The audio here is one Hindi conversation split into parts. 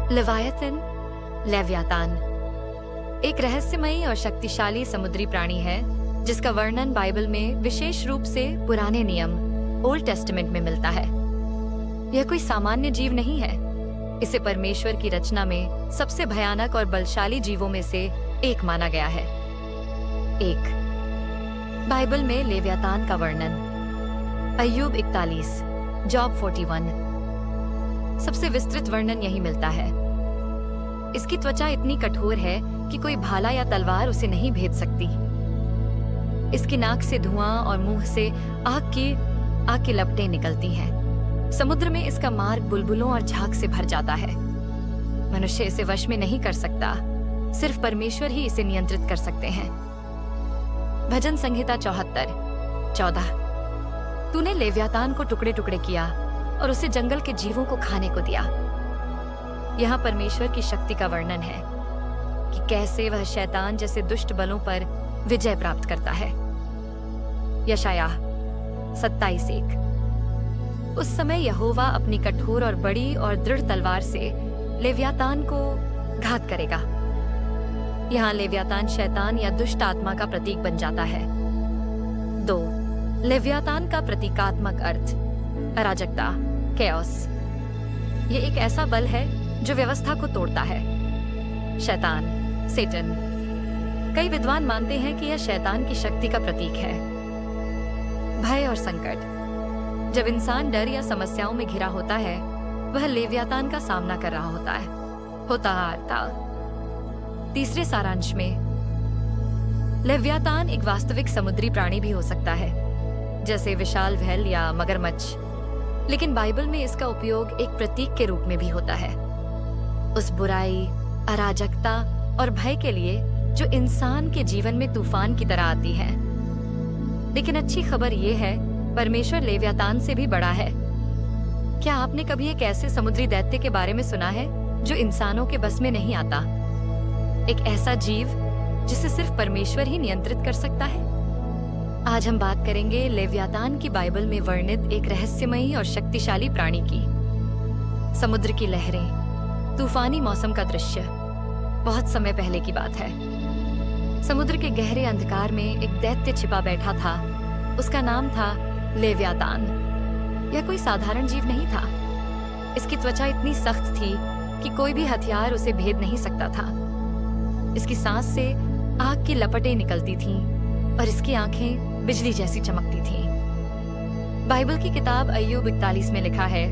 लेवियाथन, लेवियातान एक रहस्यमयी और शक्तिशाली समुद्री प्राणी है जिसका वर्णन बाइबल में विशेष रूप से पुराने नियम ओल्ड टेस्टामेंट में मिलता है। यह कोई सामान्य जीव नहीं है। इसे परमेश्वर की रचना में सबसे भयानक और बलशाली जीवों में से एक माना गया है। एक बाइबल में लेवियातान का वर्णन अय्यूब 41, जॉब 41। सबसे विस्तृत वर्णन यही मिलता है। इसकी त्वचा इतनी कठोर है कि कोई भाला या तलवार उसे नहीं भेद सकती। इसकी नाक से धुआं और मुंह से आग की लपटें निकलती हैं। समुद्र में इसका मार्ग बुलबुलों और झाग से भर जाता है। मनुष्य इसे वश में नहीं कर सकता, सिर्फ परमेश्वर ही इसे नियंत्रित कर सकते हैं। भजन संहिता 74:14। तूने लेवियातान को टुकड़े टुकड़े किया और उसे जंगल के जीवों को खाने को दिया। यहाँ परमेश्वर की शक्ति का वर्णन है कि कैसे वह शैतान जैसे दुष्ट बलों पर विजय प्राप्त करता है। यशायाह 27:1। उस समय यहोवा अपनी कठोर और बड़ी और दृढ़ तलवार से लेवियातान को घात करेगा। यहाँ लेवियातान शैतान या दुष्ट आत्मा का प्रतीक बन जाता है। 2. लेवियातान का प्रतीकात्मक अर्थ अराजकता, कैओस। ये एक ऐसा बल है जो व्यवस्था को तोड़ता है। शैतान, सेटन। कई विद्वान मानते हैं कि यह शैतान की शक्ति का प्रतीक है। भय और संकट। जब इंसान डर या समस्याओं में घिरा होता है, वह लेवियातान का सामना कर रहा होता था। तीसरे सारांश में लेवियातान एक वास्तविक समुद्री प्राणी भी हो सकता है, जैसे विशाल व्हेल या मगरमच्छ, लेकिन बाइबल में इसका उपयोग एक प्रतीक के रूप में भी होता है, उस बुराई, अराजकता और भय के लिए जो इंसान के जीवन में तूफान की तरह आती है। लेकिन अच्छी खबर यह है, परमेश्वर लेवियातान से भी बड़ा है। क्या आपने कभी एक ऐसे समुद्री दैत्य के बारे में सुना है जो इंसानों के बस में नहीं आता? एक ऐसा जीव जिसे सिर्फ परमेश्वर ही नियंत्रित कर सकता है। आज हम बात करेंगे लेवियातान की बाइबल में वर्णित एक रहस्यमयी और शक्तिशाली प्राणी की। समुद्र की लहरें, तूफानी मौसम का दृश्य। बहुत समय पहले की बात है। समुद्र के गहरे अंधकार में एक दैत्य छिपा बैठा था। उसका नाम था लेवियातान। यह कोई साधारण जीव नहीं था। इसकी त्वचा इतनी सख्त थी कि कोई भी हथियार उसे भेद नहीं सकता था। इसकी सांस से आग की लपटें निकलती थीं और इसकी आंखें बिजली जैसी चमकती थीं। बाइबल की किताब अय्यूब 41 में लिखा है,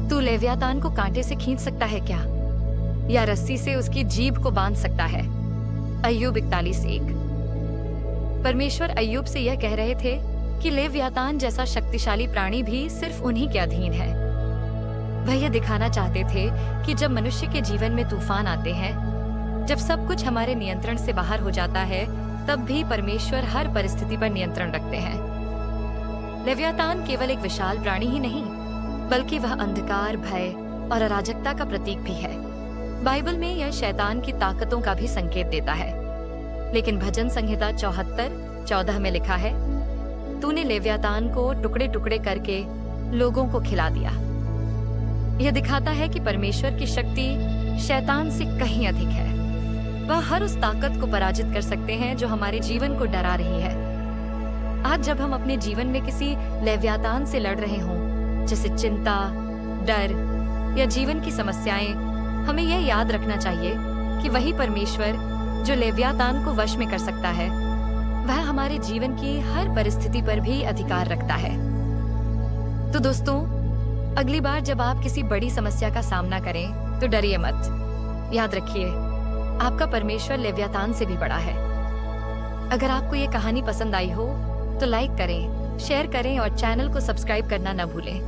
तू लेवियातान को कांटे से खींच सकता है क्या, या रस्सी से उसकी जीभ को बांध सकता है? अय्यूब 41:1। परमेश्वर अय्यूब से यह कह रहे थे कि लेवियातान जैसा शक्तिशाली प्राणी भी सिर्फ उन्हीं के अधीन है। वह यह दिखाना चाहते थे कि जब मनुष्य के जीवन में तूफान आते हैं, जब सब कुछ हमारे नियंत्रण से बाहर हो जाता है, तब भी परमेश्वर हर परिस्थिति पर नियंत्रण रखते हैं। लेवियातान केवल एक विशाल प्राणी ही नहीं, बल्कि वह अंधकार, भय और अराजकता का प्रतीक भी है। बाइबल में यह शैतान की ताकतों का भी संकेत देता है। लेकिन भजन संहिता 74:14 में लिखा है, तूने लेवियातान को टुकड़े टुकड़े करके लोगों को खिला दिया। यह दिखाता है कि परमेश्वर की शक्ति शैतान से कहीं अधिक है। वह हर उस ताकत को पराजित कर सकते हैं जो हमारे जीवन को डरा रही है। आज जब हम अपने जीवन में किसी लेवियातान से लड़ रहे हों, जैसे चिंता, डर या जीवन की समस्याएं, हमें यह याद रखना चाहिए कि वही परमेश्वर जो लेवियातान को वश में कर सकता है, वह हमारे जीवन की हर परिस्थिति पर भी अधिकार रखता है। तो दोस्तों, अगली बार जब आप किसी बड़ी समस्या का सामना करें तो डरिए मत। याद रखिए, आपका परमेश्वर लेवियातान से भी बड़ा है। अगर आपको ये कहानी पसंद आई हो तो लाइक करें, शेयर करें और चैनल को सब्सक्राइब करना न भूलें।